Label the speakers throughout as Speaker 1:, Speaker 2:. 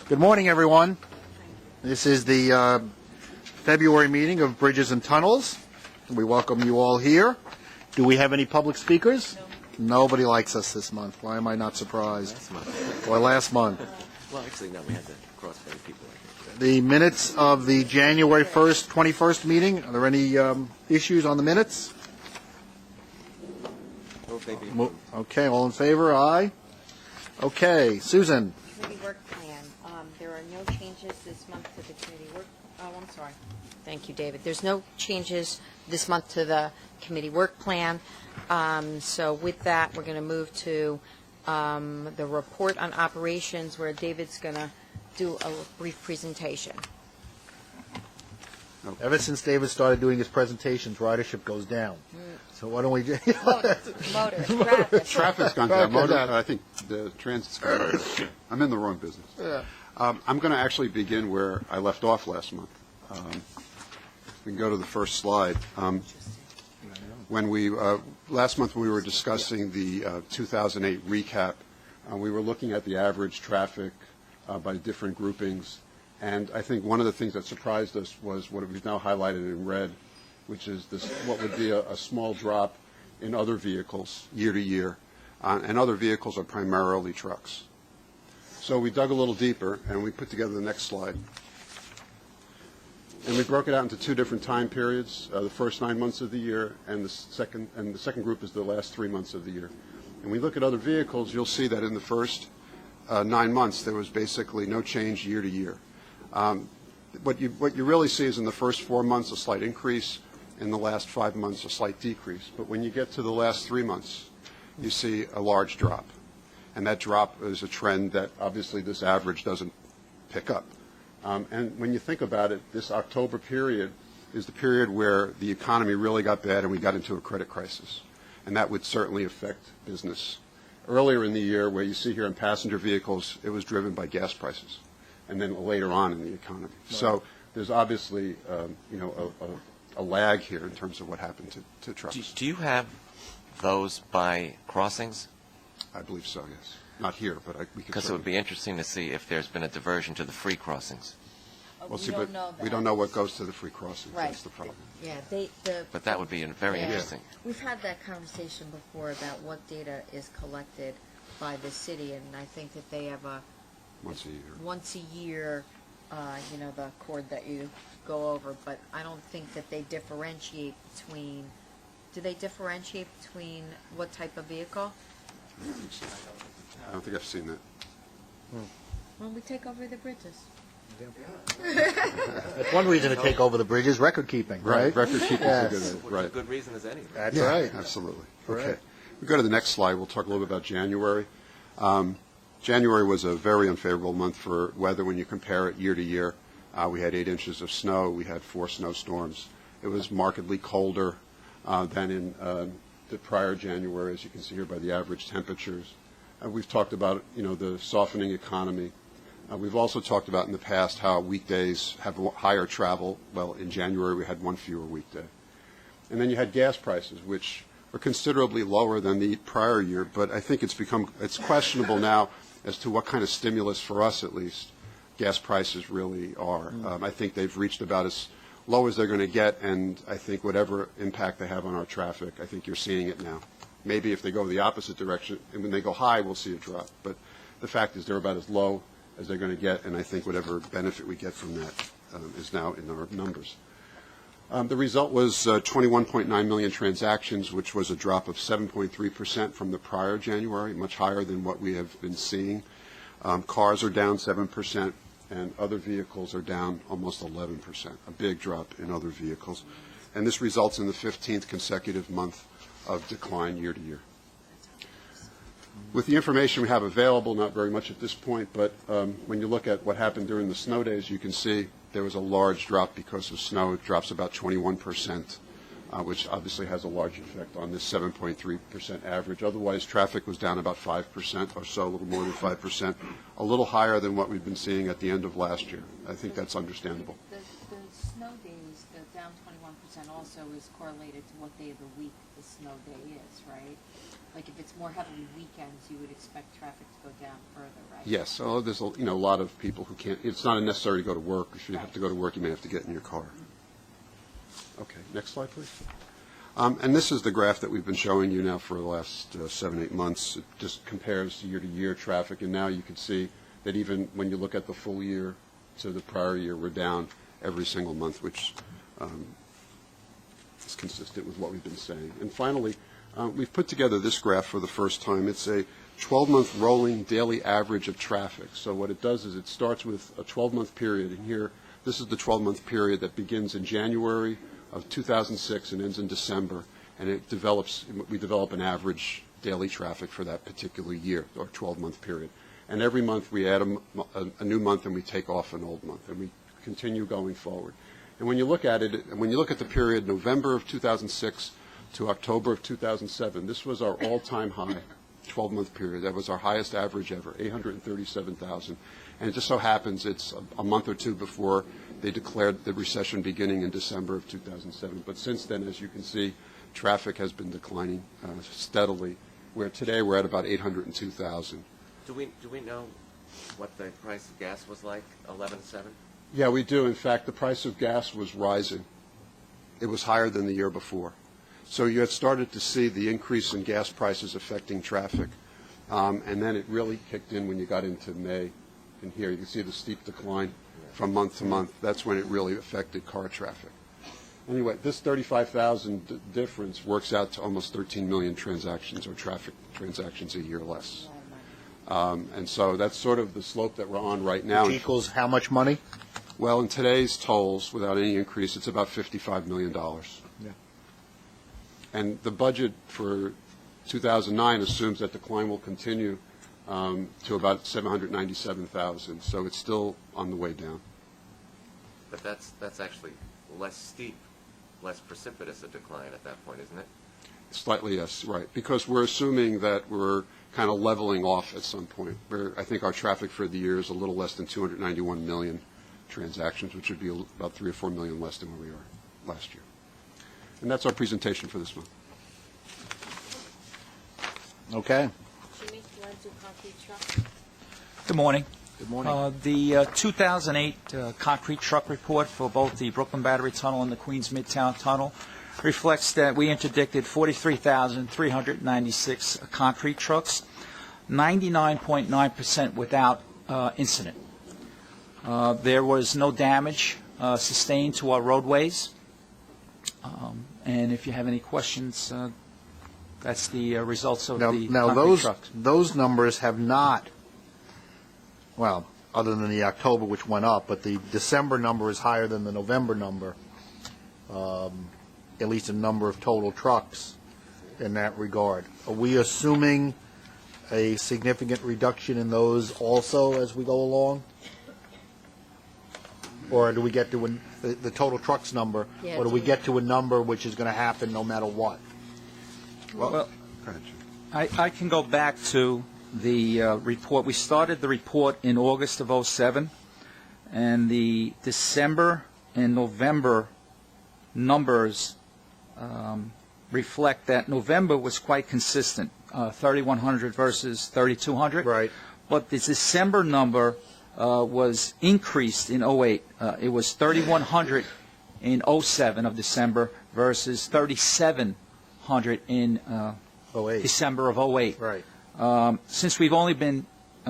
Speaker 1: Good morning, everyone. This is the February meeting of Bridges and Tunnels. We welcome you all here. Do we have any public speakers? No. Nobody likes us this month. Why am I not surprised?
Speaker 2: Last month.
Speaker 1: Or last month.
Speaker 2: Well, actually, no, we had to cross many people.
Speaker 1: The minutes of the January 1st, 21st meeting, are there any issues on the minutes? Okay, all in favor? Aye. Okay, Susan.
Speaker 3: Committee work plan. There are no changes this month to the committee work. Oh, I'm sorry. Thank you, David. There's no changes this month to the committee work plan. So with that, we're going to move to the report on operations, where David's going to do a brief presentation.
Speaker 1: Ever since David started doing his presentations, ridership goes down. So why don't we just...
Speaker 3: Motor,
Speaker 4: Traffic's gone down. Motor, I think the transit's gone down. I'm in the wrong business.
Speaker 1: Yeah.
Speaker 4: I'm going to actually begin where I left off last month. We can go to the first slide. When we last month we were discussing the 2008 recap, we were looking at the average traffic by different groupings. And I think one of the things that surprised us was what we've now highlighted in red, which is this, what would be a small drop in other vehicles year to year. And other vehicles are primarily trucks. So we dug a little deeper, and we put together the next slide. And we broke it out into two different time periods, the first 9 months of the year, and the second group is the last 3 months of the year. And when we look at other vehicles, you'll see that in the first 9 months, there was basically no change year to year. What you really see is in the first 4 months a slight increase, in the last 5 months a slight decrease. But when you get to the last 3 months, you see a large drop. And that drop is a trend that obviously this average doesn't pick up. And when you think about it, this October period is the period where the economy really got bad and we got into a credit crisis. And that would certainly affect business. Earlier in the year, where you see here in passenger vehicles, it was driven by gas prices. And then later on in the economy. Right. So there's obviously, a lag here in terms of what happened to trucks.
Speaker 2: Do you have those by crossings?
Speaker 4: I believe so, yes. Not here, but we could.
Speaker 2: Because it would be interesting to see if there's been a diversion to the free crossings.
Speaker 4: Well, see, but we don't know what goes to the free crossings.
Speaker 3: Right.
Speaker 4: That's the problem.
Speaker 3: Yeah,
Speaker 2: but that would be very interesting.
Speaker 3: We've had that conversation before about what data is collected by the city, and I think that they have once a year, the chord that you go over, but I don't think that they differentiate between, do they differentiate between what type of vehicle?
Speaker 4: I don't think I've seen that.
Speaker 3: Well, we take over the bridges.
Speaker 1: That's one reason to take over the bridges, record keeping, right?
Speaker 4: Record keeping is a
Speaker 2: Right. A good reason as any.
Speaker 1: That's right.
Speaker 4: Absolutely.
Speaker 1: Correct.
Speaker 4: Okay. We go to the next slide. We'll talk a little bit about January. January was a very unfavorable month for weather when you compare it year to year. We had 8 inches of snow. We had 4 snowstorms. It was markedly colder than in the prior January, as you can see here by the average temperatures. We've talked about, the softening economy. We've also talked about in the past how weekdays have higher travel. Well, in January we had 1 fewer weekday. And then you had gas prices, which are considerably lower than the prior year, but I think it's questionable now as to what kind of stimulus, for us at least, gas prices really are. I think they've reached about as low as they're going to get, and I think whatever impact they have on our traffic, I think you're seeing it now. Maybe if they go the opposite direction, and when they go high, we'll see a drop. But the fact is they're about as low as they're going to get, and I think whatever benefit we get from that is now in our numbers. The result was 21.9 million transactions, which was a drop of 7.3% from the prior January, much higher than what we have been seeing. Cars are down 7%, and other vehicles are down almost 11%, a big drop in other vehicles. And this results in the 15th consecutive month of decline year to year. With the information we have available, not very much at this point, but when you look at what happened during the snow days, you can see there was a large drop because of snow. It drops about 21%, which obviously has a large effect on this 7.3% average. Otherwise, traffic was down about 5% or so, a little more than 5%, a little higher than what we've been seeing at the end of last year. I think that's understandable.
Speaker 3: The snow days, the down 21% also is correlated to what day of the week the snow day is, right? like if it's more heavily weekends, you would expect traffic to go down further, right?
Speaker 4: Yes, so there's a lot of people who can't, it's not necessary to go to work. If you have to go to work, you may have to get in your car. Okay, next slide, please. And this is the graph that we've been showing you now for the last 7-8 months. It just compares year-to-year traffic, and now you can see that even when you look at the full year to the prior year, we're down every single month, which is consistent with what we've been saying. And finally, we've put together this graph for the first time. It's a 12-month rolling daily average of traffic. So what it does is it starts with a 12-month period, and here, this is the 12-month period that begins in January of 2006 and ends in December, and we develop an average daily traffic for that particular year, or 12-month period. And every month we add a new month and we take off an old month, and we continue going forward. And when you look at it, and when you look at the period November of 2006 to October of 2007, this was our all-time high 12-month period. That was our highest average ever, 837,000. And it just so happens it's a month or two before they declared the recession beginning in December of 2007. But since then, as you can see, traffic has been declining steadily, where today we're at about 802,000.
Speaker 2: Do we know what the price of gas was like 11/7?
Speaker 4: Yeah, we do. In fact, the price of gas was rising. It was higher than the year before. So you had started to see the increase in gas prices affecting traffic, and then it really kicked in when you got into May. And here you can see the steep decline from month to month. That's when it really affected car traffic. Anyway, this 35,000 difference works out to almost 13 million transactions or traffic transactions a year less. And so that's sort of the slope that we're on right now.
Speaker 1: Which equals how much money?
Speaker 4: Well, in today's tolls, without any increase, it's about $55 million.
Speaker 1: Yeah.
Speaker 4: And the budget for 2009 assumes that decline will continue to about 797,000. So it's still on the way down.
Speaker 2: But that's actually less steep, less precipitous a decline at that point, isn't it?
Speaker 4: Slightly, yes, right. Because we're assuming that we're kind of leveling off at some point. I think our traffic for the year is a little less than 291 million transactions, which would be about 3 or 4 million less than where we were last year. And that's our presentation for this month.
Speaker 1: Okay.
Speaker 3: Jimmy, you want to do concrete truck?
Speaker 5: Good morning.
Speaker 1: Good morning.
Speaker 5: The 2008 concrete truck report for both the Brooklyn Battery Tunnel and the Queens Midtown Tunnel reflects that we interdicted 43,396 concrete trucks, 99.9% without incident. There was no damage sustained to our roadways. And if you have any questions, that's the results of the concrete trucks.
Speaker 1: Those numbers have not, well, other than the October, which went up, but the December number is higher than the November number, at least in number of total trucks in that regard. Are we assuming a significant reduction in those also as we go along? Or do we get to the total trucks number,
Speaker 3: Yeah,
Speaker 1: or do we get to a number which is going to happen no matter what?
Speaker 5: Well,
Speaker 4: Go ahead, Jim.
Speaker 5: I can go back to the report. We started the report in August of 2007, and the December and November numbers reflect that November was quite consistent, 3,100 versus 3,200.
Speaker 1: Right.
Speaker 5: But the December number was increased in 2008. It was 3,100 in 2007 of December versus 3,700 in
Speaker 1: 08.
Speaker 5: December of 2008.
Speaker 1: Right.
Speaker 5: Since we've only been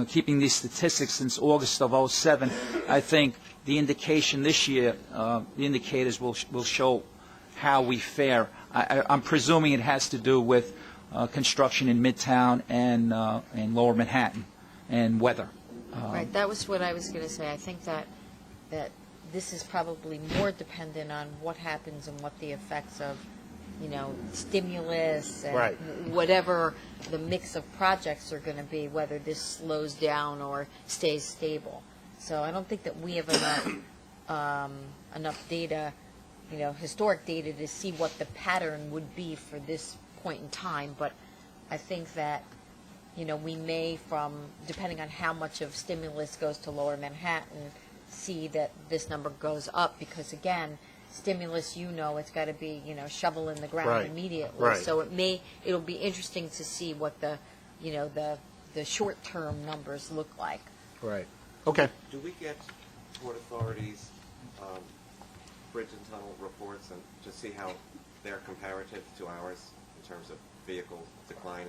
Speaker 5: keeping these statistics since August of 2007, I think the indication this year, the indicators will show how we fare. I'm presuming it has to do with construction in Midtown and Lower Manhattan and weather.
Speaker 3: Right, that was what I was going to say. I think that this is probably more dependent on what happens and what the effects of, stimulus and
Speaker 1: Right.
Speaker 3: whatever the mix of projects are going to be, whether this slows down or stays stable. So I don't think that we have enough data, historic data to see what the pattern would be for this point in time. But I think that we may, depending on how much of stimulus goes to Lower Manhattan, see that this number goes up because, again, stimulus, it's got to be, shovel in the ground
Speaker 1: Right.
Speaker 3: immediately.
Speaker 1: Right.
Speaker 3: So it'll be interesting to see what the short-term numbers look like.
Speaker 1: Right. Okay.
Speaker 2: Do we get Port Authority's bridge and tunnel reports and to see how they're comparative to ours in terms of vehicle decline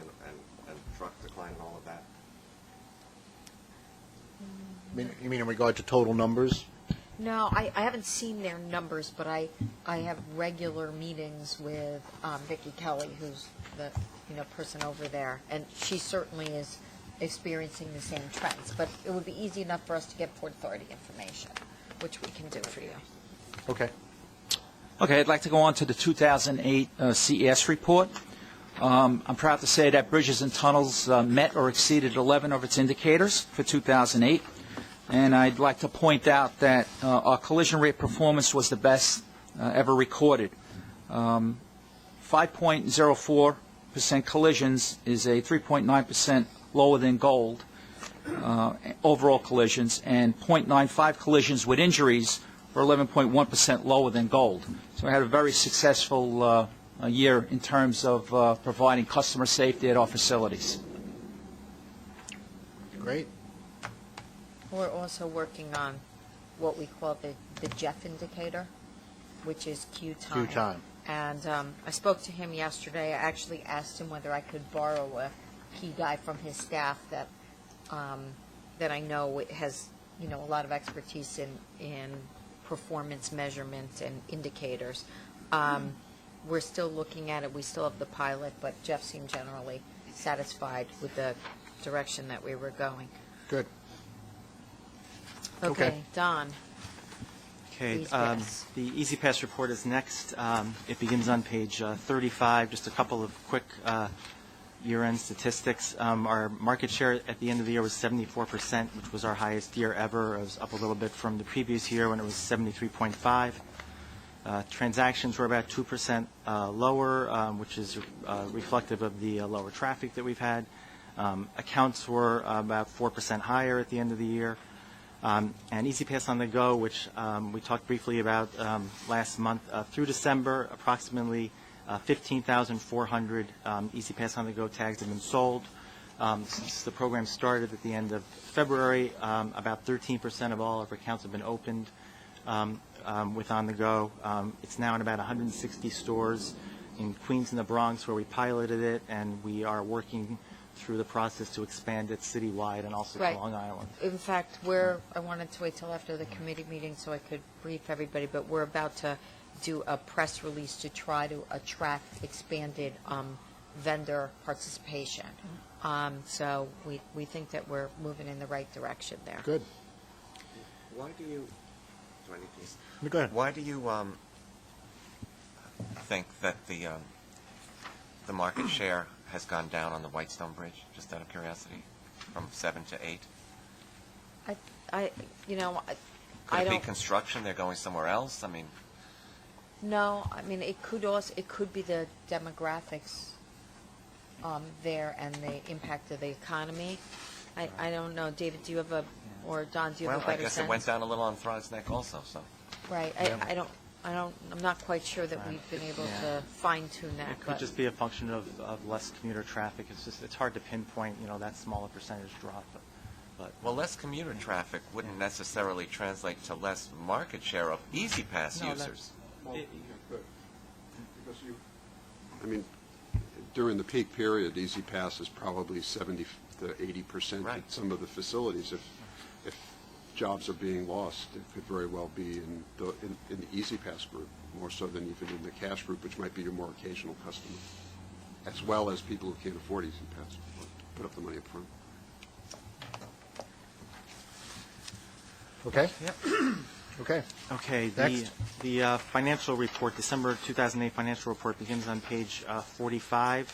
Speaker 2: and truck decline and all of that?
Speaker 1: You mean in regard to total numbers?
Speaker 3: No, I haven't seen their numbers, but I have regular meetings with Vicki Kelly, who's the person over there, and she certainly is experiencing the same trends. But it would be easy enough for us to get Port Authority information, which we can do for you.
Speaker 1: Okay.
Speaker 5: Okay, I'd like to go on to the 2008 CES report. I'm proud to say that Bridges and Tunnels met or exceeded 11 of its indicators for 2008. And I'd like to point out that our collision rate performance was the best ever recorded. 5.04% collisions is a 3.9% lower than gold, overall collisions, and 0.95 collisions with injuries were 11.1% lower than gold. So we had a very successful year in terms of providing customer safety at our facilities.
Speaker 1: Great.
Speaker 3: We're also working on what we call the Jeff indicator, which is queue time.
Speaker 1: Queue time.
Speaker 3: And I spoke to him yesterday. I actually asked him whether I could borrow a key guy from his staff that I know has a lot of expertise in performance measurement and indicators. We're still looking at it. We still have the pilot, but Jeff seemed generally satisfied with the direction that we were going.
Speaker 1: Good.
Speaker 3: Okay, Don.
Speaker 6: Okay,
Speaker 3: Please pass.
Speaker 6: the Easy Pass report is next. It begins on page 35. Just a couple of quick year-end statistics. Our market share at the end of the year was 74%, which was our highest year ever. It was up a little bit from the previous year when it was 73.5. Transactions were about 2% lower, which is reflective of the lower traffic that we've had. Accounts were about 4% higher at the end of the year. And Easy Pass on the Go, which we talked briefly about last month, through December, approximately 15,400 Easy Pass on the Go tags have been sold. Since the program started at the end of February, about 13% of all of our accounts have been opened with On the Go. It's now in about 160 stores in Queens and the Bronx where we piloted it, and we are working through the process to expand it citywide and also
Speaker 3: Right.
Speaker 6: to Long Island.
Speaker 3: In fact, I wanted to wait till after the committee meeting so I could brief everybody, but we're about to do a press release to try to attract expanded vendor participation. So we think that we're moving in the right direction there.
Speaker 1: Good.
Speaker 2: Why do you? Do I need to?
Speaker 1: Go ahead.
Speaker 2: Why do you think that the market share has gone down on the Whitestone Bridge? Just out of curiosity, from 7 to 8.
Speaker 3: I
Speaker 2: Could
Speaker 3: I
Speaker 2: it be
Speaker 3: don't.
Speaker 2: construction? They're going somewhere else. I mean,
Speaker 3: No, I mean, it could be the demographics there and the impact of the economy. I don't know. David, do you have or Don, do you have
Speaker 2: well,
Speaker 3: a
Speaker 2: I
Speaker 3: better
Speaker 2: guess
Speaker 3: sense?
Speaker 2: it went down a little on Throgs Neck also. So
Speaker 3: Right. I'm not quite sure that we've been able to fine tune that.
Speaker 6: It could just be a function of less commuter traffic. It's hard to pinpoint, that smaller percentage drop. But
Speaker 2: well, less commuter traffic wouldn't necessarily translate to less market share of Easy Pass
Speaker 6: No,
Speaker 2: users.
Speaker 4: During the peak period, Easy Pass is probably 70 to 80%
Speaker 2: Right.
Speaker 4: at some of the facilities. If jobs are being lost, it could very well be in the Easy Pass group, more so than even in the cash group, which might be your more occasional customer, as well as people who can't afford Easy Pass, put up the money up front.
Speaker 1: Okay. Okay.
Speaker 6: Okay,
Speaker 1: Next.
Speaker 6: the financial report, December 2008 financial report begins on page 45.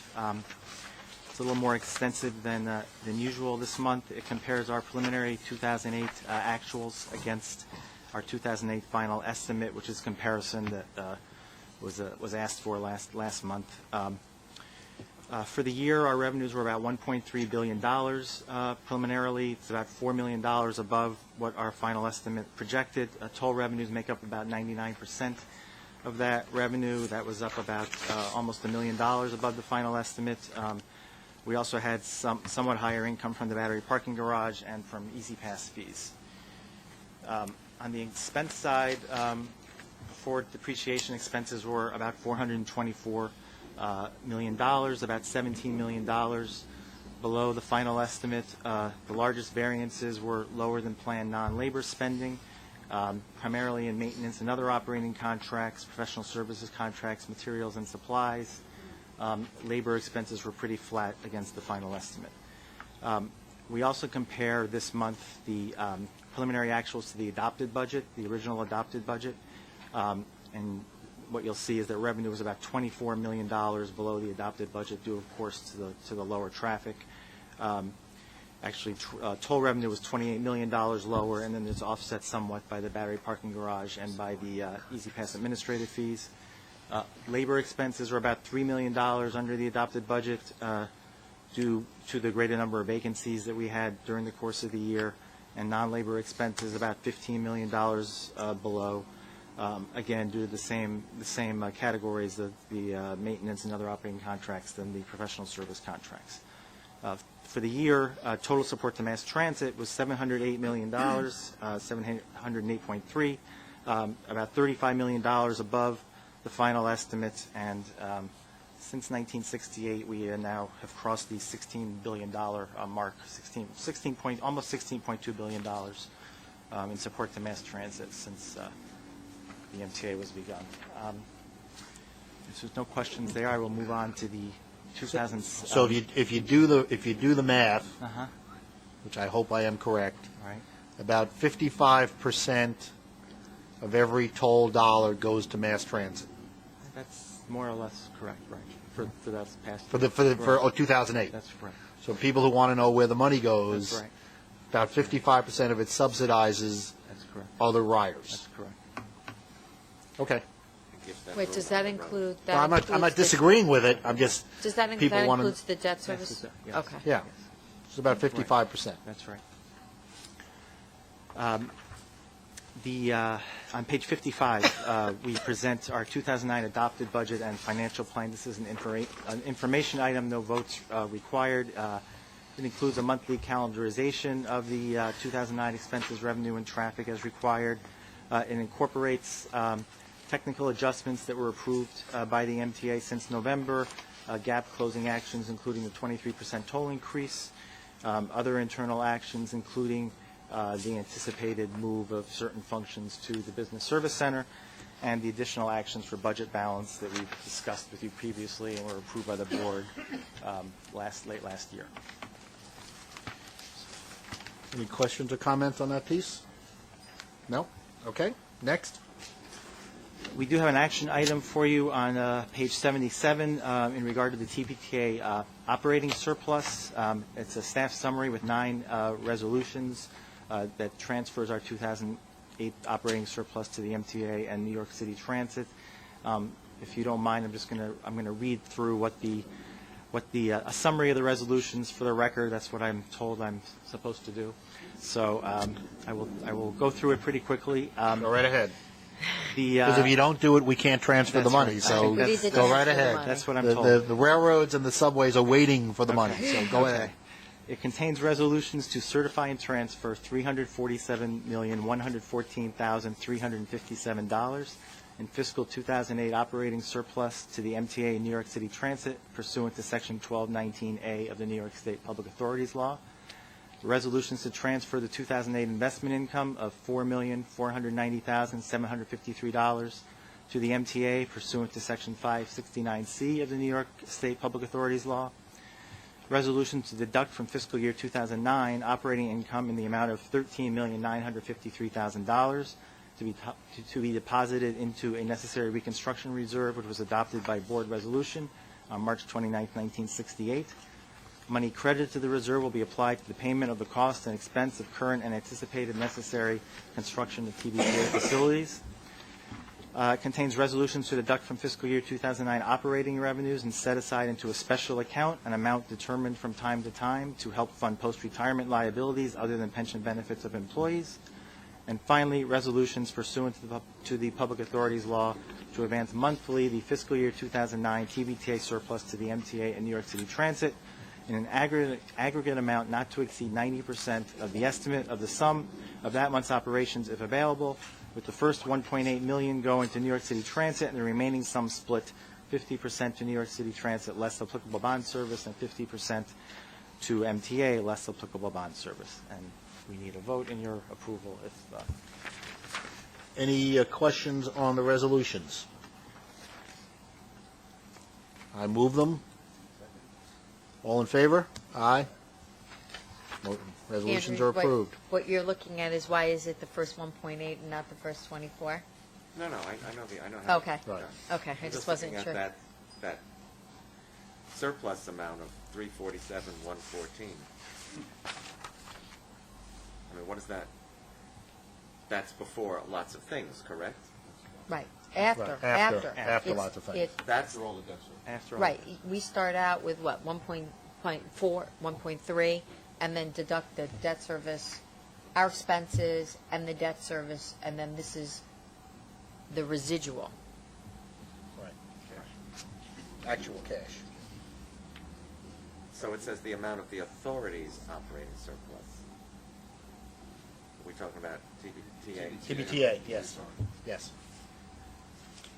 Speaker 6: It's a little more extensive than usual this month. It compares our preliminary 2008 actuals against our 2008 final estimate, which is comparison that was asked for last month. For the year, our revenues were about $1.3 billion preliminarily. It's about $4 million above what our final estimate projected. Toll revenues make up about 99% of that revenue. That was up about almost $1 million above the final estimate. We also had somewhat higher income from the battery parking garage and from Easy Pass fees. On the expense side, before depreciation expenses were about $424 million, about $17 million below the final estimate. The largest variances were lower than planned non-labor spending, primarily in maintenance and other operating contracts, professional services contracts, materials and supplies. Labor expenses were pretty flat against the final estimate. We also compare this month the preliminary actuals to the adopted budget, the original adopted budget. And what you'll see is that revenue was about $24 million below the adopted budget, due, of course, to the lower traffic. Actually, toll revenue was $28 million lower, and then it's offset somewhat by the battery parking garage and by the Easy Pass administrative fees. Labor expenses were about $3 million under the adopted budget, due to the greater number of vacancies that we had during the course of the year, and non-labor expenses about $15 million below, again, due to the same categories of the maintenance and other operating contracts than the professional service contracts. For the year, total support to mass transit was $708 million, 708.3, about $35 million above the final estimate, and since 1968, we now have crossed the $16 billion mark, almost $16.2 billion in support to mass transit since the MTA was begun. If there's no questions there, I will move on to the 2000.
Speaker 1: So if you do the math, which I hope I am correct,
Speaker 6: right,
Speaker 1: about 55% of every toll dollar goes to mass transit
Speaker 6: that's more or less correct, right? For that past
Speaker 1: for
Speaker 6: year.
Speaker 1: for 2008.
Speaker 6: That's correct.
Speaker 1: So people who want to know where the money goes,
Speaker 6: That's right.
Speaker 1: about 55% of it subsidizes
Speaker 6: That's correct.
Speaker 1: other riders.
Speaker 6: That's correct.
Speaker 1: Okay.
Speaker 2: It gives them
Speaker 3: Wait,
Speaker 2: room
Speaker 3: does
Speaker 2: to
Speaker 3: that
Speaker 2: run.
Speaker 3: include,
Speaker 1: Well, I'm not
Speaker 3: includes the-
Speaker 1: disagreeing with it. I'm just
Speaker 3: Does that
Speaker 1: people
Speaker 3: that
Speaker 1: wanna-
Speaker 3: includes the debt
Speaker 6: Yes,
Speaker 3: service?
Speaker 6: it does, yes.
Speaker 3: Okay.
Speaker 1: yeah. It's about 55%.
Speaker 6: That's right. On page 55, we present our 2009 adopted budget and financial plan. This is an information item, no votes required. It includes a monthly calendarization of the 2009 expenses, revenue, and traffic as required. It incorporates technical adjustments that were approved by the MTA since November, gap closing actions, including the 23% toll increase, other internal actions, including the anticipated move of certain functions to the Business Service Center, and the additional actions for budget balance that we've discussed with you previously and were approved by the board late last year.
Speaker 1: Any questions or comments on that piece? No? Okay. Next.
Speaker 6: We do have an action item for you on page 77 in regard to the TPTA operating surplus. It's a staff summary with 9 resolutions that transfers our 2008 operating surplus to the MTA and New York City Transit. If you don't mind, I'm going to read through a summary of the resolutions for the record. That's what I'm told I'm supposed to do. So I will go through it pretty quickly.
Speaker 1: Go right ahead.
Speaker 6: Because
Speaker 1: Because if you don't do it, we can't transfer the
Speaker 6: That's
Speaker 1: money.
Speaker 6: right.
Speaker 1: So
Speaker 3: We need to
Speaker 1: go right
Speaker 3: transfer the
Speaker 1: ahead.
Speaker 3: money.
Speaker 6: That's what I'm
Speaker 1: The,
Speaker 6: told.
Speaker 1: the railroads and the subways are waiting for the money. So go ahead.
Speaker 6: It contains resolutions to certify and transfer $347,114,357 in fiscal 2008 operating surplus to the MTA New York City Transit pursuant to Section 1219A of the New York State Public Authorities Law. Resolutions to transfer the 2008 investment income of $4,490,753 to the MTA pursuant to Section 569C of the New York State Public Authorities Law. Resolution to deduct from fiscal year 2009 operating income in the amount of $13,953,000 to be deposited into a necessary reconstruction reserve, which was adopted by board resolution on March 29, 1968. Money credited to the reserve will be applied to the payment of the cost and expense of current and anticipated necessary construction of TBTA facilities. It contains resolutions to deduct from fiscal year 2009 operating revenues and set aside into a special account an amount determined from time to time to help fund post-retirement liabilities other than pension benefits of employees. And finally, resolutions pursuant to the Public Authorities Law to advance monthly the fiscal year 2009 TBTA surplus to the MTA and New York City Transit in an aggregate amount not to exceed 90% of the estimate of the sum of that month's operations if available, with the first $1.8 million going to New York City Transit and the remaining sum split 50% to New York City Transit less applicable bond service and 50% to MTA less applicable bond service. And we need a vote in your approval if
Speaker 1: Any questions on the resolutions? I move them. All in favor? Aye. Resolutions
Speaker 3: Andrew,
Speaker 1: are approved.
Speaker 3: What you're looking at is why is it the first 1.8 and not the first 24?
Speaker 2: No, I know how.
Speaker 3: Okay.
Speaker 1: Right.
Speaker 3: Okay, I
Speaker 2: I'm
Speaker 3: just wasn't
Speaker 2: looking
Speaker 3: sure.
Speaker 2: at that surplus amount of 347,114. I mean, what is that? That's before lots of things, correct?
Speaker 3: Right, after,
Speaker 1: Right,
Speaker 3: after.
Speaker 1: after
Speaker 3: It's-
Speaker 1: lots of things.
Speaker 2: That's
Speaker 6: after all.
Speaker 3: Right, we start out with what, 1.4, 1.3, and then deduct the debt service, our expenses, and the debt service, and then this is the residual.
Speaker 1: Right. Actual cash.
Speaker 2: So it says the amount of the authority's operating surplus. Are we talking about TBTA?
Speaker 1: TBTA, yes. Yes.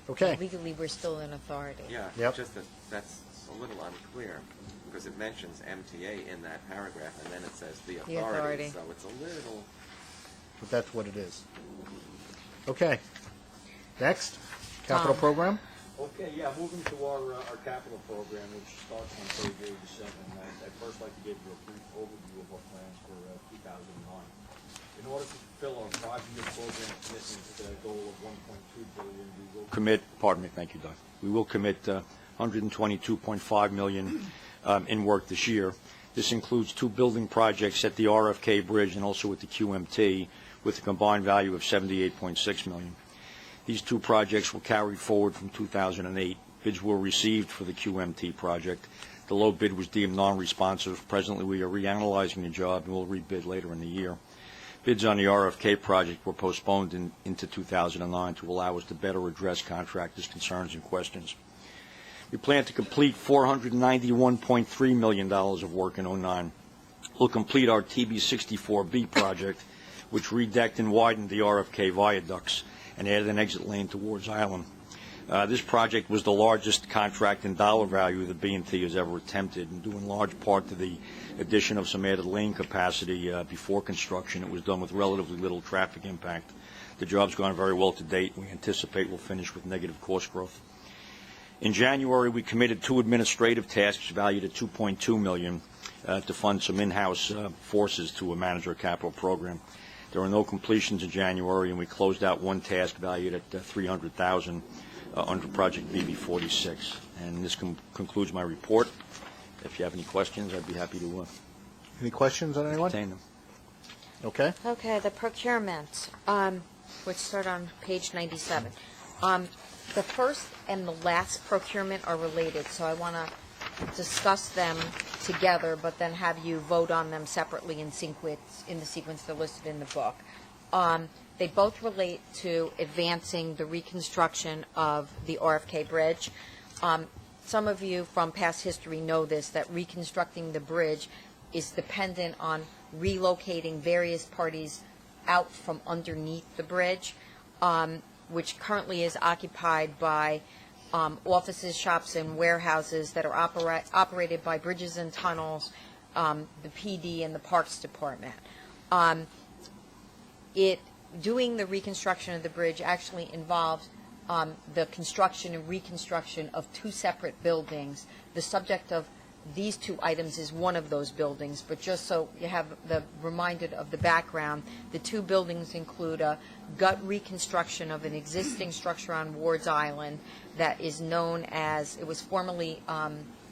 Speaker 1: Okay.
Speaker 3: Legally, we're still in authority.
Speaker 2: Yeah,
Speaker 1: Yep.
Speaker 2: just that's a little unclear, because it mentions MTA in that paragraph, and then it says the authority,
Speaker 3: authority.
Speaker 2: so it's a little...
Speaker 1: But that's what it is. Okay. Next, capital
Speaker 3: Tom.
Speaker 1: program.
Speaker 7: Okay, yeah, moving to our capital program, which starts on page 87. I'd first like to give you a brief overview of our plans for 2009. In order to fulfill our 5-year program commitment goal of $1.2 billion, we will commit, pardon me, thank you, Doug. We will commit $122.5 million in work this year. This includes 2 building projects at the RFK Bridge and also at the QMT with a combined value of $78.6 million. These 2 projects were carried forward from 2008. Bids were received for the QMT project. The low bid was deemed non-responsive. Presently, we are reanalyzing the job and will rebid later in the year. Bids on the RFK project were postponed into 2009 to allow us to better address contractors' concerns and questions. We plan to complete $491.3 million of work in 2009. We'll complete our TB64B project, which redecked and widened the RFK viaducts and added an exit lane towards Island. This project was the largest contract in dollar value that B&T has ever attempted, and due in large part to the addition of some added lane capacity before construction. It was done with relatively little traffic impact. The job's gone very well to date. We anticipate we'll finish with negative cost growth. In January, we committed 2 administrative tasks valued at $2.2 million to fund some in-house forces to manage our capital program. There were no completions in January, and we closed out 1 task valued at $300,000 under Project BB46. And this concludes my report. If you have any questions, I'd be happy to
Speaker 1: Any questions on anyone?
Speaker 7: entertain them.
Speaker 1: Okay.
Speaker 3: Okay, the procurement, which start on page 97. The first and the last procurement are related, so I want to discuss them together, but then have you vote on them separately in the sequence they're listed in the book. They both relate to advancing the reconstruction of the RFK Bridge. Some of you from past history know this, that reconstructing the bridge is dependent on relocating various parties out from underneath the bridge, which currently is occupied by offices, shops, and warehouses that are operated by Bridges and Tunnels, the PD, and the Parks Department. Doing the reconstruction of the bridge actually involves the construction and reconstruction of 2 separate buildings. The subject of these 2 items is one of those buildings, but just so you have the reminded of the background, the 2 buildings include a gut reconstruction of an existing structure on Ward's Island that is known as, it was formerly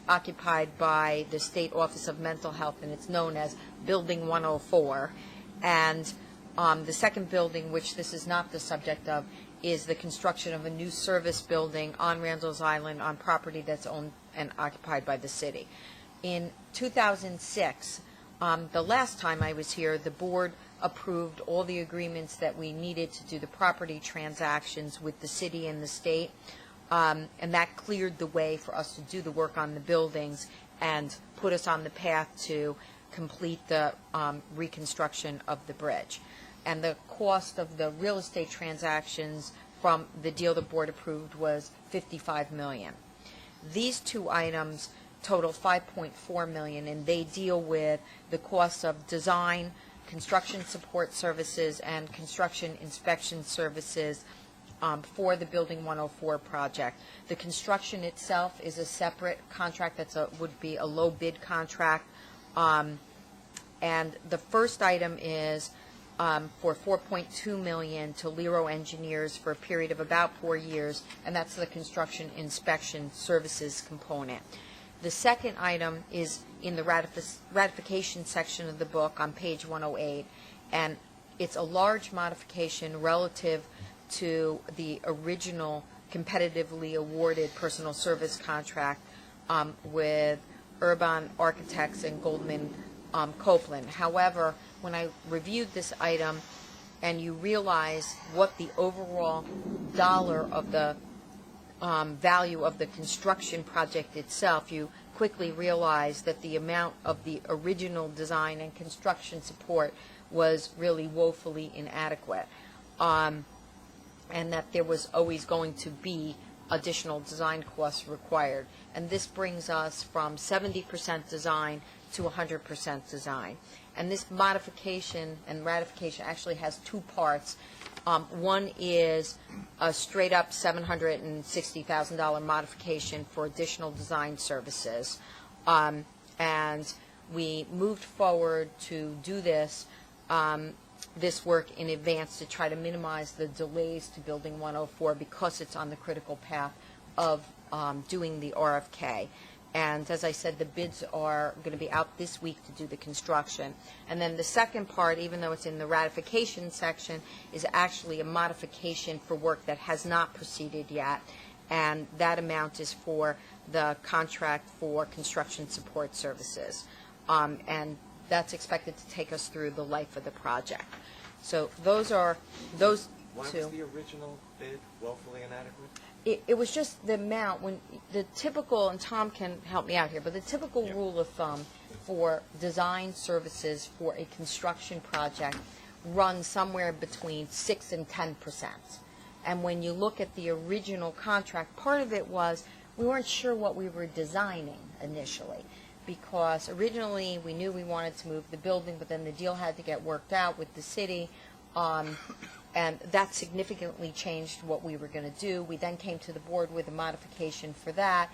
Speaker 3: occupied by the State Office of Mental Health, and it's known as Building 104. And the second building, which this is not the subject of, is the construction of a new service building on Randall's Island on property that's owned and occupied by the city. In 2006, the last time I was here, the Board approved all the agreements that we needed to do the property transactions with the city and the state. And that cleared the way for us to do the work on the buildings and put us on the path to complete the reconstruction of the bridge. And the cost of the real estate transactions from the deal the board approved was $55 million. These two items total $5.4 million, and they deal with the costs of design, construction support services, and construction inspection services for the Building 104 project. The construction itself is a separate contract would be a low bid contract. And the first item is for $4.2 million to Lero Engineers for a period of about 4 years, and that's the construction inspection services component. The second item is in the ratification section of the book on page 108, and it's a large modification relative to the original competitively awarded personal service contract with Urban Architects and Goldman Copeland. However, when I reviewed this item and you realize what the overall dollar of the value of the construction project itself, you quickly realize that the amount of the original design and construction support was really woefully inadequate, and that there was always going to be additional design costs required. And this brings us from 70% design to 100% design. And this modification and ratification actually has two parts. One is a straight-up $760,000 modification for additional design services. And we moved forward to do this work in advance to try to minimize the delays to Building 104 because it's on the critical path of doing the RFK. And as I said, the bids are going to be out this week to do the construction. And then the second part, even though it's in the ratification section, is actually a modification for work that has not proceeded yet. And that amount is for the contract for construction support services. And that's expected to take us through the life of the project. So those are those
Speaker 2: Why
Speaker 3: two.
Speaker 2: was the original bid woefully inadequate?
Speaker 3: It was just the amount, when the typical, and Tom can help me out here, but the typical rule of thumb for design services for a construction project runs somewhere between 6 and 10%. And when you look at the original contract, part of it was we weren't sure what we were designing initially, because originally we knew we wanted to move the building, but then the deal had to get worked out with the city. And that significantly changed what we were going to do. We then came to the board with a modification for that,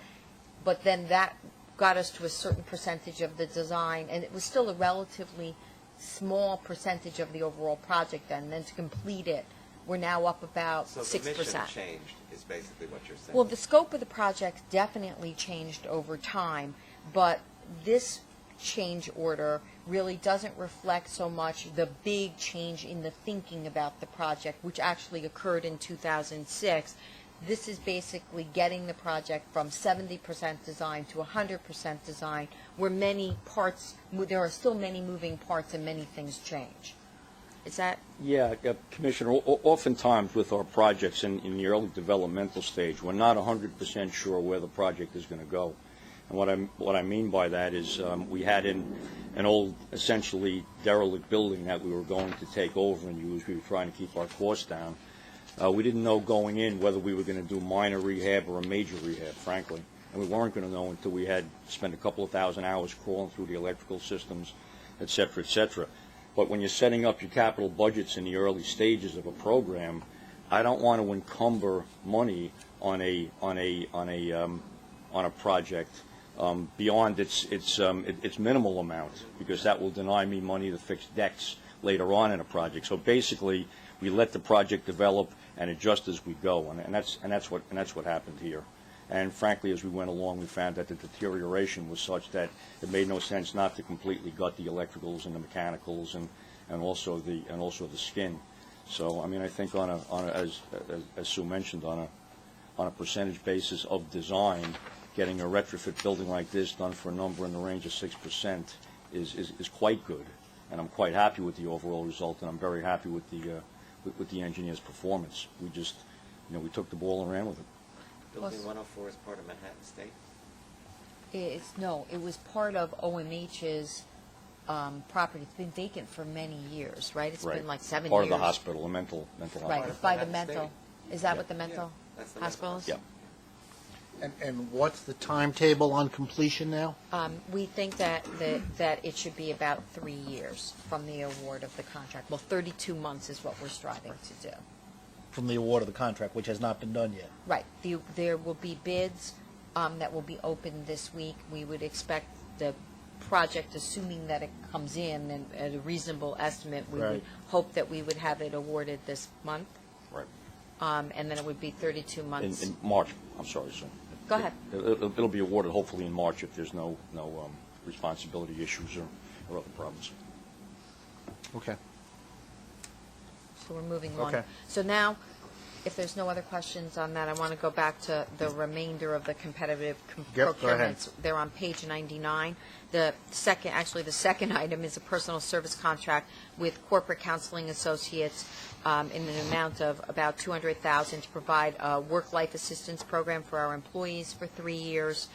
Speaker 3: but then that got us to a certain percentage of the design, and it was still a relatively small percentage of the overall project then. And then to complete it, we're now up about 6%.
Speaker 2: So the mission changed is basically what you're saying.
Speaker 3: Well, the scope of the project definitely changed over time, but this change order really doesn't reflect so much the big change in the thinking about the project, which actually occurred in 2006. This is basically getting the project from 70% design to 100% design, where many parts, there are still many moving parts and many things change. Is that?
Speaker 8: Yeah, Commissioner, oftentimes with our projects in the early developmental stage, we're not 100% sure where the project is going to go. And what I mean by that is we had an old, essentially derelict building that we were going to take over and use. We were trying to keep our costs down. We didn't know going in whether we were going to do minor rehab or a major rehab, frankly. And we weren't going to know until we had spent a couple of thousand hours crawling through the electrical systems, et cetera, et cetera. But when you're setting up your capital budgets in the early stages of a program, I don't want to encumber money on a project beyond its minimal amount, because that will deny me money to fix decks later on in a project. So basically, we let the project develop and adjust as we go, and that's what happened here. And frankly, as we went along, we found that the deterioration was such that it made no sense not to completely gut the electricals and the mechanicals and also the skin. So I mean, I think as Sue mentioned, on a percentage basis of design, getting a retrofit building like this done for a number in the range of 6% is quite good. and I'm quite happy with the overall result, and I'm very happy with the engineer's performance. We just, we took the ball and ran with it.
Speaker 2: Building 104 is part of Manhattan State?
Speaker 3: No, it was part of OMH's property. It's been vacant for many years, right? It's
Speaker 8: Right.
Speaker 3: been like 7 years.
Speaker 8: Part of the hospital, a mental hospital.
Speaker 3: Right, by the
Speaker 2: Manhattan
Speaker 3: mental.
Speaker 2: State.
Speaker 3: Is that
Speaker 8: Yeah.
Speaker 3: what the mental
Speaker 2: That's the
Speaker 3: hospital is?
Speaker 8: Yeah.
Speaker 1: And what's the timetable on completion now?
Speaker 3: We think that it should be about 3 years from the award of the contract. Well, 32 months is what we're striving to do.
Speaker 1: From the award of the contract, which has not been done yet.
Speaker 3: Right. There will be bids that will be opened this week. We would expect the project, assuming that it comes in and at a reasonable estimate, we would
Speaker 1: Right.
Speaker 3: hope that we would have it awarded this month.
Speaker 8: Right.
Speaker 3: And then it would be 32 months.
Speaker 8: In March, I'm sorry, sir.
Speaker 3: Go ahead.
Speaker 8: It'll be awarded hopefully in March if there's no responsibility issues or other problems.
Speaker 1: Okay.
Speaker 3: So we're moving on.
Speaker 1: Okay.
Speaker 3: So now, if there's no other questions on that, I want to go back to the remainder of the competitive
Speaker 1: Yep, go ahead.
Speaker 3: procurements. They're on page 99. The second item is a personal service contract with Corporate Counseling Associates in an amount of about $200,000 to provide a work-life assistance program for our employees for 3 years.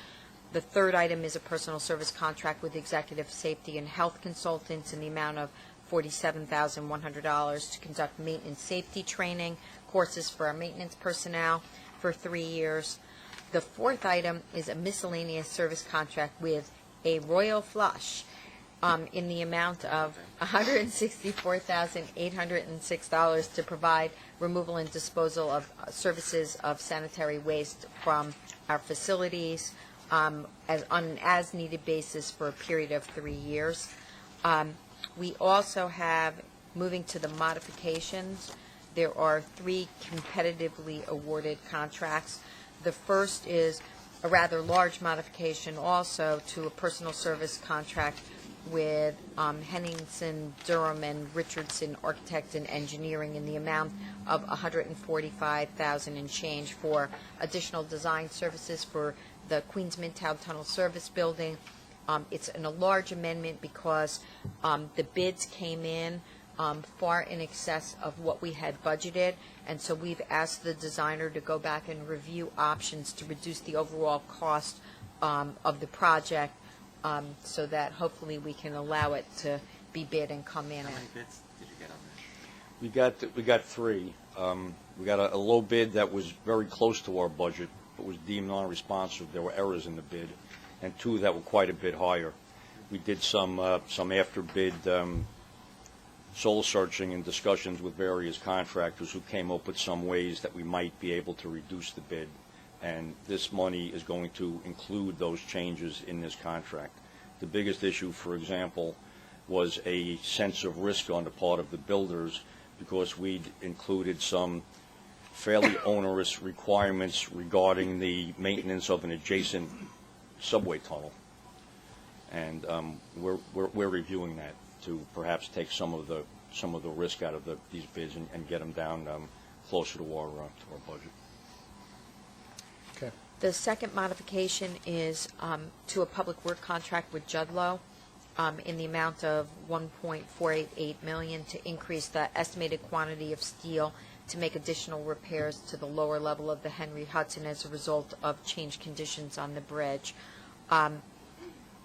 Speaker 3: The third item is a personal service contract with Executive Safety and Health Consultants in the amount of $47,100 to conduct maintenance safety training courses for our maintenance personnel for 3 years. The fourth item is a miscellaneous service contract with a Royal Flush in the amount of $164,806 to provide removal and disposal of services of sanitary waste from our facilities on an as-needed basis for a period of 3 years. We also have, moving to the modifications, there are 3 competitively awarded contracts. The first is a rather large modification also to a personal service contract with Henningsen, Durham, and Richardson Architect and Engineering in the amount of $145,000 and change for additional design services for the Queens Midtown Tunnel Service Building. It's a large amendment because the bids came in far in excess of what we had budgeted, and so we've asked the designer to go back and review options to reduce the overall cost of the project so that hopefully we can allow it to be bid and come in.
Speaker 2: How many bids did you get on that?
Speaker 8: We got 3. We got a low bid that was very close to our budget, but was deemed non-responsive. There were errors in the bid, and 2 that were quite a bit higher. We did some after bid soul searching and discussions with various contractors who came up with some ways that we might be able to reduce the bid, and this money is going to include those changes in this contract. The biggest issue, for example, was a sense of risk on the part of the builders because we'd included some fairly onerous requirements regarding the maintenance of an adjacent subway tunnel, and we're reviewing that to perhaps take some of the risk out of these bids and get them down closer to our budget.
Speaker 1: Okay.
Speaker 3: The second modification is to a public work contract with Judlow in the amount of $1.488 million to increase the estimated quantity of steel to make additional repairs to the lower level of the Henry Hudson as a result of changed conditions on the bridge.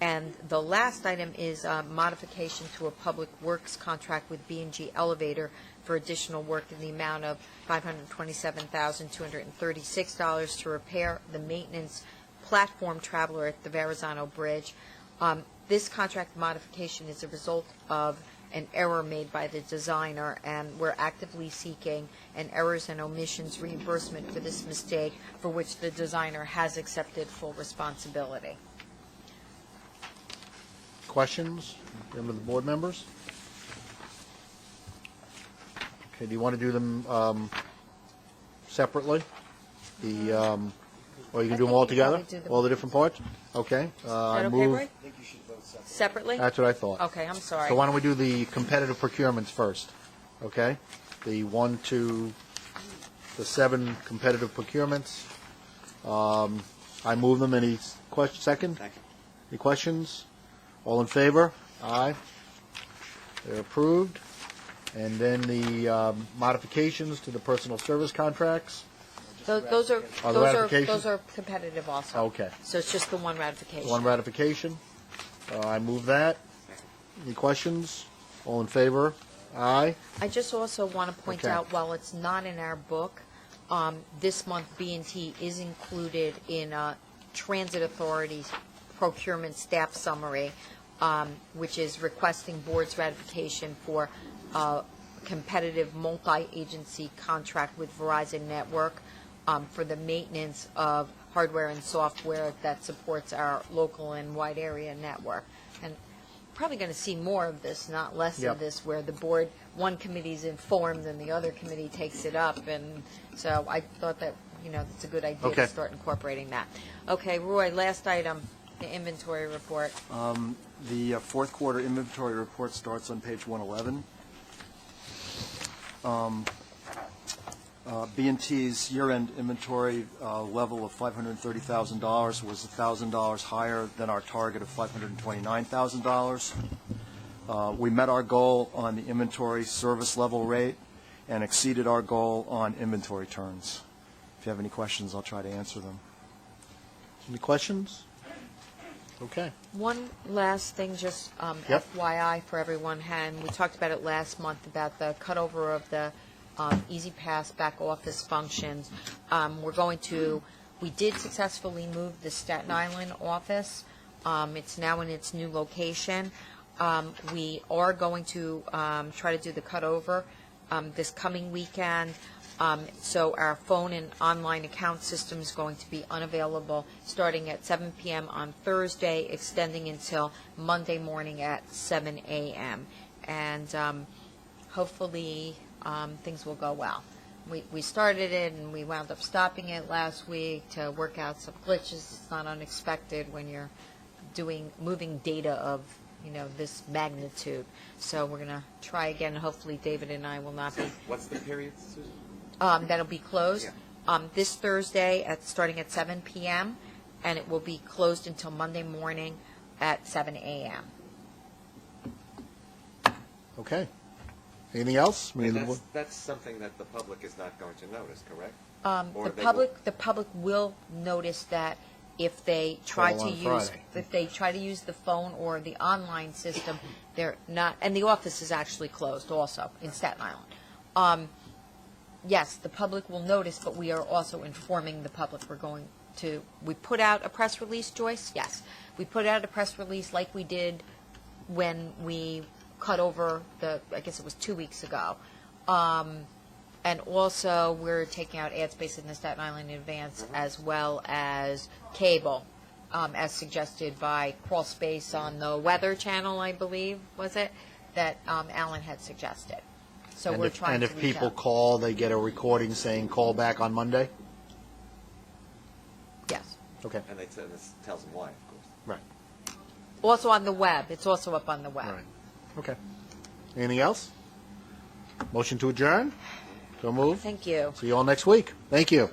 Speaker 3: And the last item is a modification to a public works contract with B&G Elevator for additional work in the amount of $527,236 to repair the maintenance platform traveler at the Verrazano Bridge. This contract modification is a result of an error made by the designer, and we're actively seeking an errors and omissions reimbursement for this mistake, for which the designer has accepted full responsibility.
Speaker 1: Questions from the board members? Okay, do you want to do them separately? Or you can do them all together?
Speaker 3: probably do them-
Speaker 1: All the different parts? Okay.
Speaker 3: Is that
Speaker 1: I
Speaker 3: okay,
Speaker 1: move.
Speaker 3: Roy? Separately?
Speaker 1: That's what I thought.
Speaker 3: Okay, I'm sorry.
Speaker 1: So why don't we do the competitive procurements first? Okay? The 1 to the 7 competitive procurements. I move them. Any question? Second?
Speaker 2: Second.
Speaker 1: Any questions? All in favor? Aye. They're approved. And then the modifications to the personal service contracts.
Speaker 3: Those are,
Speaker 1: Oh, the ratification?
Speaker 3: those are competitive also.
Speaker 1: Okay.
Speaker 3: So it's just the one ratification.
Speaker 1: One ratification. I move that. Any questions? All in favor? Aye.
Speaker 3: I just also want to point
Speaker 1: Okay.
Speaker 3: out, while it's not in our book, this month B&T is included in Transit Authority's procurement staff summary, which is requesting board's ratification for a competitive multi-agency contract with Verizon Network for the maintenance of hardware and software that supports our local and wide area network. And probably going to see more of this, not less
Speaker 1: Yep.
Speaker 3: of this, where the board, one committee's informed and the other committee takes it up. And so I thought that, it's a good idea
Speaker 1: Okay.
Speaker 3: to start incorporating that. Okay, Roy, last item, the inventory report.
Speaker 9: The fourth quarter inventory report starts on page 111. B&T's year-end inventory level of $530,000 was $1,000 higher than our target of $529,000. We met our goal on the inventory service level rate and exceeded our goal on inventory turns. If you have any questions, I'll try to answer them.
Speaker 1: Any questions? Okay.
Speaker 3: One last thing, just
Speaker 1: Yep.
Speaker 3: FYI for everyone, and we talked about it last month, about the cutover of the Easy Pass back office functions. We did successfully move the Staten Island office. It's now in its new location. We are going to try to do the cutover this coming weekend. So our phone and online account system is going to be unavailable starting at 7 p.m. on Thursday, extending until Monday morning at 7 a.m. And hopefully things will go well. We started it and we wound up stopping it last week to work out some glitches. It's not unexpected when you're moving data of this magnitude. So we're going to try again. Hopefully David and I will not be.
Speaker 2: What's the period, Susan?
Speaker 3: That'll be closed this Thursday starting at 7 p.m. and it will be closed until Monday morning at 7 a.m.
Speaker 1: Okay. Anything else?
Speaker 2: And that's something that the public is not going to notice, correct? Or
Speaker 3: The
Speaker 2: they
Speaker 3: public will notice that if they try
Speaker 1: Call
Speaker 3: to
Speaker 1: on
Speaker 3: use
Speaker 1: Friday.
Speaker 3: the phone or the online system, they're not. And the office is actually closed also in Staten Island. Yes, the public will notice, but we are also informing the public. We put out a press release, Joyce? Yes. We put out a press release like we did when we cut over I guess it was 2 weeks ago. And also, we're taking out ad space in the Staten Island Advance as well as cable, as suggested by Crawl Space on the Weather Channel, I believe, was it, that Alan had suggested. So we're trying to
Speaker 1: And if
Speaker 3: reach
Speaker 1: people
Speaker 3: out.
Speaker 1: call, they get a recording saying call back on Monday?
Speaker 3: Yes.
Speaker 1: Okay.
Speaker 2: And this tells them why, of course.
Speaker 1: Right.
Speaker 3: Also on the web. It's also up on the web.
Speaker 1: Right. Okay. Anything else? Motion to adjourn? So move.
Speaker 3: Thank you.
Speaker 1: See you all next week. Thank you.